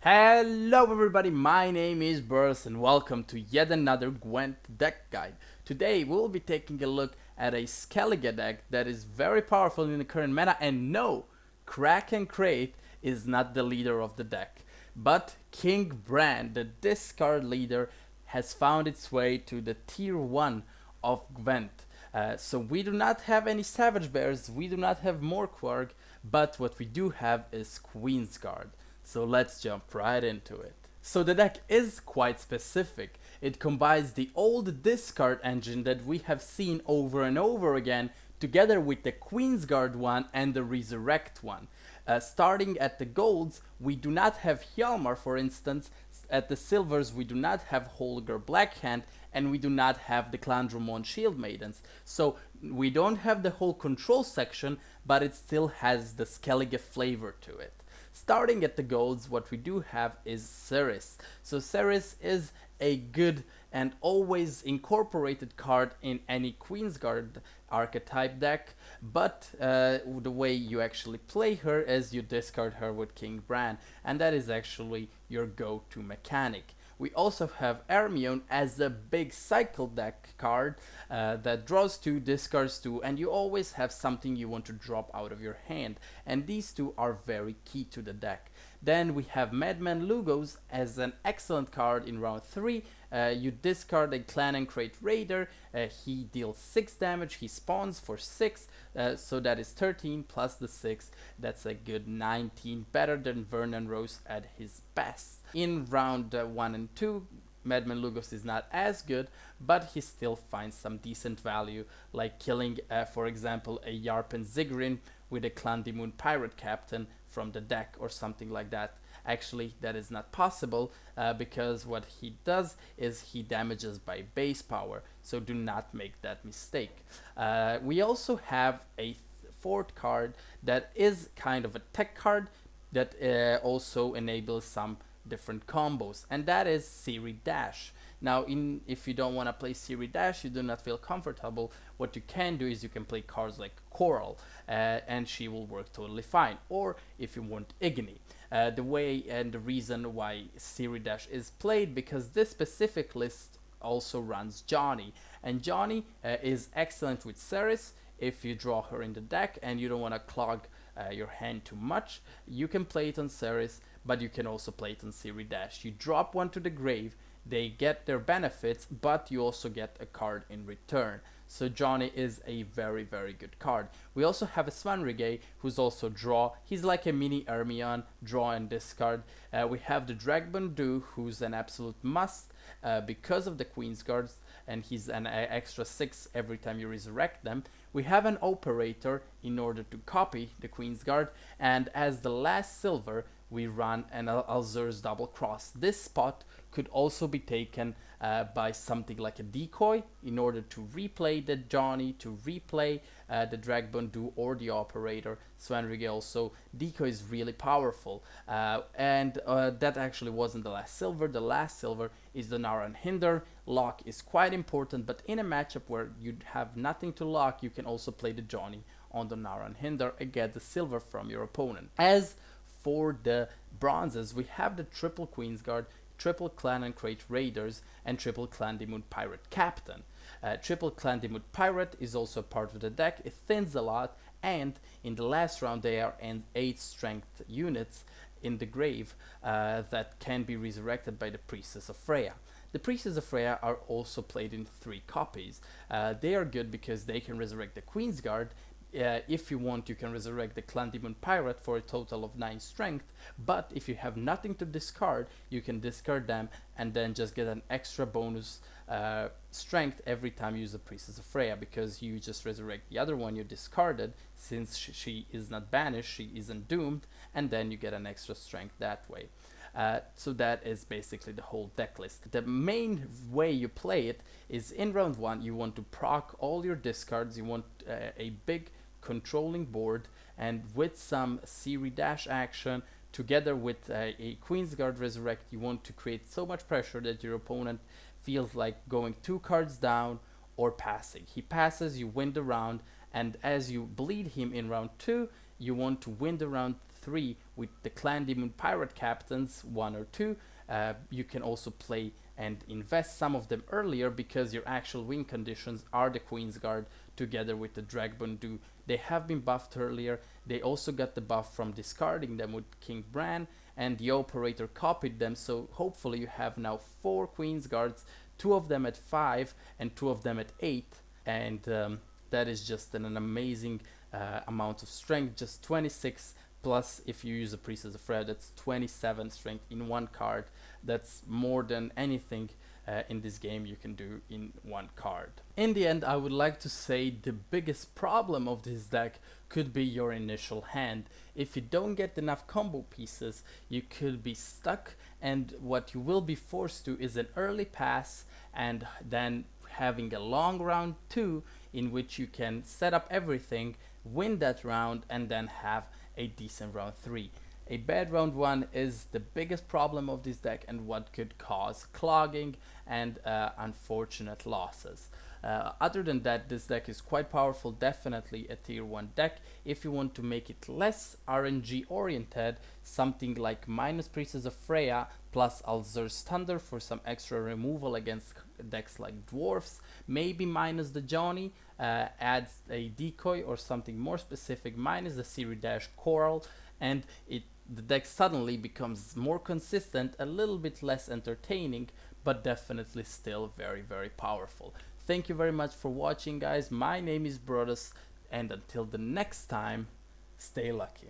Hello everybody, my name is Burrs and welcome to yet another Gwent deck guide. Today we'll be taking a look at a Skellige deck that is very powerful in the current meta, and no, Kraken Crate is not the leader of the deck, but King Bran, the discard leader, has found its way to the tier 1 of Gwent. So we do not have any Savage Bears, we do not have Morkwarg, but what we do have is Queensguard. So let's jump right into it. So the deck is quite specific. It combines the old discard engine that we have seen over and over again together with the Queensguard one and the Resurrect one. Starting at the golds, we do not have Hjalmar, for instance. At the silvers, we do not have Holger Blackhand, and we do not have the Clandromon Shield Maidens. So we don't have the whole control section, but it still has the Skellige flavor to it. Starting at the golds, what we do have is Cerys. So Cerys is a good and always incorporated card in any Queensguard archetype deck, but the way you actually play her is you discard her with King Bran, and that is actually your go-to mechanic. We also have Hermione as a big cycle deck card that draws 2, discards 2, and you always have something you want to drop out of your hand, and these two are very key to the deck. Then we have Madman Lugos as an excellent card in round 3. You discard a Clan and Crate Raider, he deals 6 damage, he spawns for 6, so that is 13 plus the 6, that's a good 19, better than Vernon Rose at his best. In round 1 and 2, Madman Lugos is not as good, but he still finds some decent value, like killing, for example, a Yarpen Ziggurin with a Clandimoon Pirate Captain from the deck or something like that. Actually, that is not possible because what he does is he damages by base power, so do not make that mistake. We also have a fourth card that is kind of a tech card that also enables some different combos, and that is Siri Dash. Now, if you don't want to play Siri Dash, you do not feel comfortable, what you can do is you can play cards like Coral, and she will work totally fine. Or if you want Igni. The way and the reason why Siri Dash is played, because this specific list also runs Johnny, and Johnny is excellent with Cerys. If you draw her in the deck and you don't want to clog your hand too much, you can play it on Cerys, but you can also play it on Siri Dash. You drop one to the grave, they get their benefits, but you also get a card in return. So Johnny is a very, very good card. We also have a Svanrige, who's also draw. He's like a mini Hermione, draw and discard. We have the Dragbundu, who's an absolute must because of the Queensguards, and he's an extra 6 every time you resurrect them. We have an Operator in order to copy the Queensguard, and as the last silver, we run an Alzur's Double Cross. This spot could also be taken by something like a Decoy in order to replay the Johnny, to replay the Dragbundu or the Operator. Svanrige also. Decoy is really powerful, and that actually wasn't the last silver. The last silver is the Naran Hinder. Lock is quite important, but in a matchup where you have nothing to lock, you can also play the Johnny on the Naran Hinder and get the silver from your opponent. As for the bronzes, we have the triple Queensguard, triple Clan and Crate Raiders, and triple Clandimoon Pirate Captain. Triple Clandimoon Pirate is also part of the deck. It thins a lot, and in the last round they are in 8 strength units in the grave that can be resurrected by the Priestess of Freya. The Priestess of Freya are also played in 3 copies. They are good because they can resurrect the Queensguard. If you want, you can resurrect the Clandimoon Pirate for a total of 9 strength, but if you have nothing to discard, you can discard them and then just get an extra bonus strength every time you use the Priestess of Freya, because you just resurrect the other one you discarded, since she is not banished, she isn't doomed, and then you get an extra strength that way. So that is basically the whole deck list. The main way you play it is in round 1, you want to proc all your discards, you want a big controlling board, and with some Siri Dash action together with a Queensguard Resurrect, you want to create so much pressure that your opponent feels like going 2 cards down or passing. He passes, you win the round, and as you bleed him in round 2, you want to win the round 3 with the Clan Demon Pirate Captains, 1 or 2. You can also play and invest some of them earlier because your actual win conditions are the Queensguard together with the Dragbundu. They have been buffed earlier. They also got the buff from discarding them with King Bran, and the operator copied them, so hopefully you have now 4 Queensguards, 2 of them at 5 and 2 of them at 8, and that is just an amazing amount of strength, just 26 plus if you use a Priestess of Freya, that's 27 strength in one card. That's more than anything in this game you can do in one card. In the end, I would like to say the biggest problem of this deck could be your initial hand. If you don't get enough combo pieces, you could be stuck, and what you will be forced to is an early pass and then having a long round 2 in which you can set up everything, win that round, and then have a decent round 3. A bad round 1 is the biggest problem of this deck and what could cause clogging and unfortunate losses. Other than that, this deck is quite powerful, definitely a tier 1 deck. If you want to make it less RNG oriented, something like minus Priestess of Freya plus Alzur's Thunder for some extra removal against decks like Dwarfs, maybe minus the Johnny, adds a decoy or something more specific, minus the Siri Dash Coral, and the deck suddenly becomes more consistent, a little bit less entertaining, but definitely still very, very powerful. Thank you very much for watching, guys. My name is Brodos, and until the next time, stay lucky.